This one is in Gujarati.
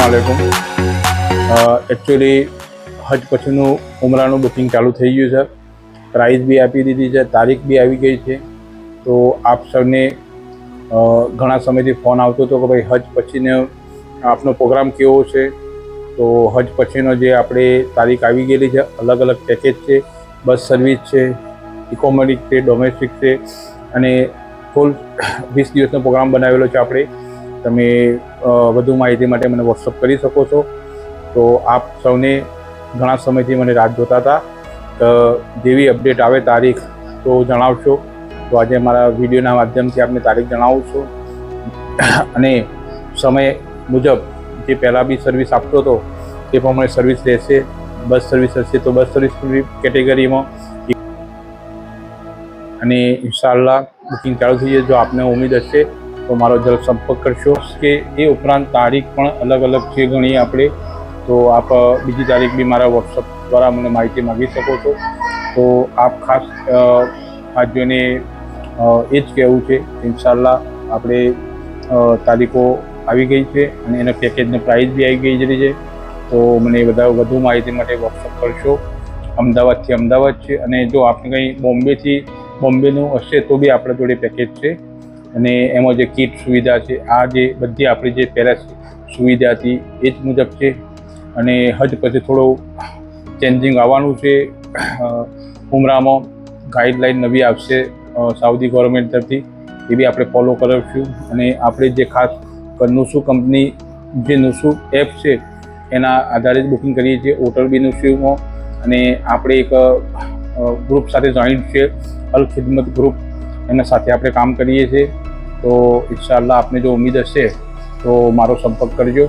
अस्सलाम एक्चुअली हज पछीનું ઉમરાનું બુકિંગ ચાલુ થઈ ગયું છે, પ્રાઇસ બી આપી દીધી છે, તારીખ બી આવી ગઈ છે। તો આપ સૌને ઘણા સમયથી ફોન આવતો હતો કે ભાઈ હજ પછીનો આપનો પ્રોગ્રામ કેવો છે। તો હજ પછીનો જે આપણે તારીખ આવી ગયેલી છે, અલગ અલગ પેકેજ છે, બસ સર્વિસ છે, ઇકોનોમિક છે, ડોમેસ્ટિક છે અને ફૂલ 20 દિવસનો પ્રોગ્રામ બનાવેલો છે આપણે। તમે વધુ માહિતી માટે મને વોટ્સઅપ કરી શકો છો। તો આપ સૌને ઘણા સમયથી મને રાહ જોતા હતા કે જેવી અપડેટ આવે તારીખ તો જણાવશો। તો આજે મારા વિડીયોના માધ્યમથી આપને તારીખ જણાવું છું અને સમય મુજબ જે પહેલાં બી સર્વિસ આપતો હતો તે પ્રમાણે સર્વિસ રહેશે। બસ સર્વિસ હશે તો બસ સર્વિસ કેટેગરીમાં અને ઇન્શાઅલ્લાહ બુકિંગ ચાલુ થઈ જશે। જો આપને ઉમ્મીદ હશે તો મારો જલ્દ સંપર્ક કરશો કે એ ઉપરાંત તારીખ પણ અલગ અલગ છે ઘણી આપણે। તો આપ બીજી તારીખ બી મારા વોટ્સઅપ દ્વારા મને માહિતી માગી શકો છો। તો આપ ખાસ હાજીઓને એ જ કહેવું છે ઇન્શાઅલ્લાહ આપણે તારીખો આવી ગઈ છે અને એના પેકેજની પ્રાઇસ બી આવી ગઈ છે। તો મને વધુ માહિતી માટે વોટ્સઅપ કરશો। અમદાવાદથી અમદાવાદ છે અને જો આપણે કંઈ બોમ્બેનું હશે તો બી આપણા જોડે પેકેજ છે અને એમાં જે કીટ સુવિધા છે, આ જે બધી આપણી જે પહેલાં સુવિધા હતી એ જ મુજબ છે। અને હજ પછી થોડું ચેન્જિંગ આવવાનું છે। ઉમરામાં ગાઈડલાઇન નવી આવશે સાઉદી ગવર્મેન્ટ તરફથી, એ બી આપણે ફોલો કરાવીશું। અને આપણે જે ખાસ નુસુ કંપની જે નુસુ એપ છે એના આધારે જ બુકિંગ કરીએ છીએ હોટલ બી નુસુમાં। અને આપણે એક ગ્રુપ સાથે જોઈન્ટ છે, અલ ખિદમત ગ્રુપ, એના સાથે આપણે કામ કરીએ છીએ। તો ઇન્શાઅલ્લાહ આપને જો ઉમ્મીદ હશે તો મારો સંપર્ક કરજો।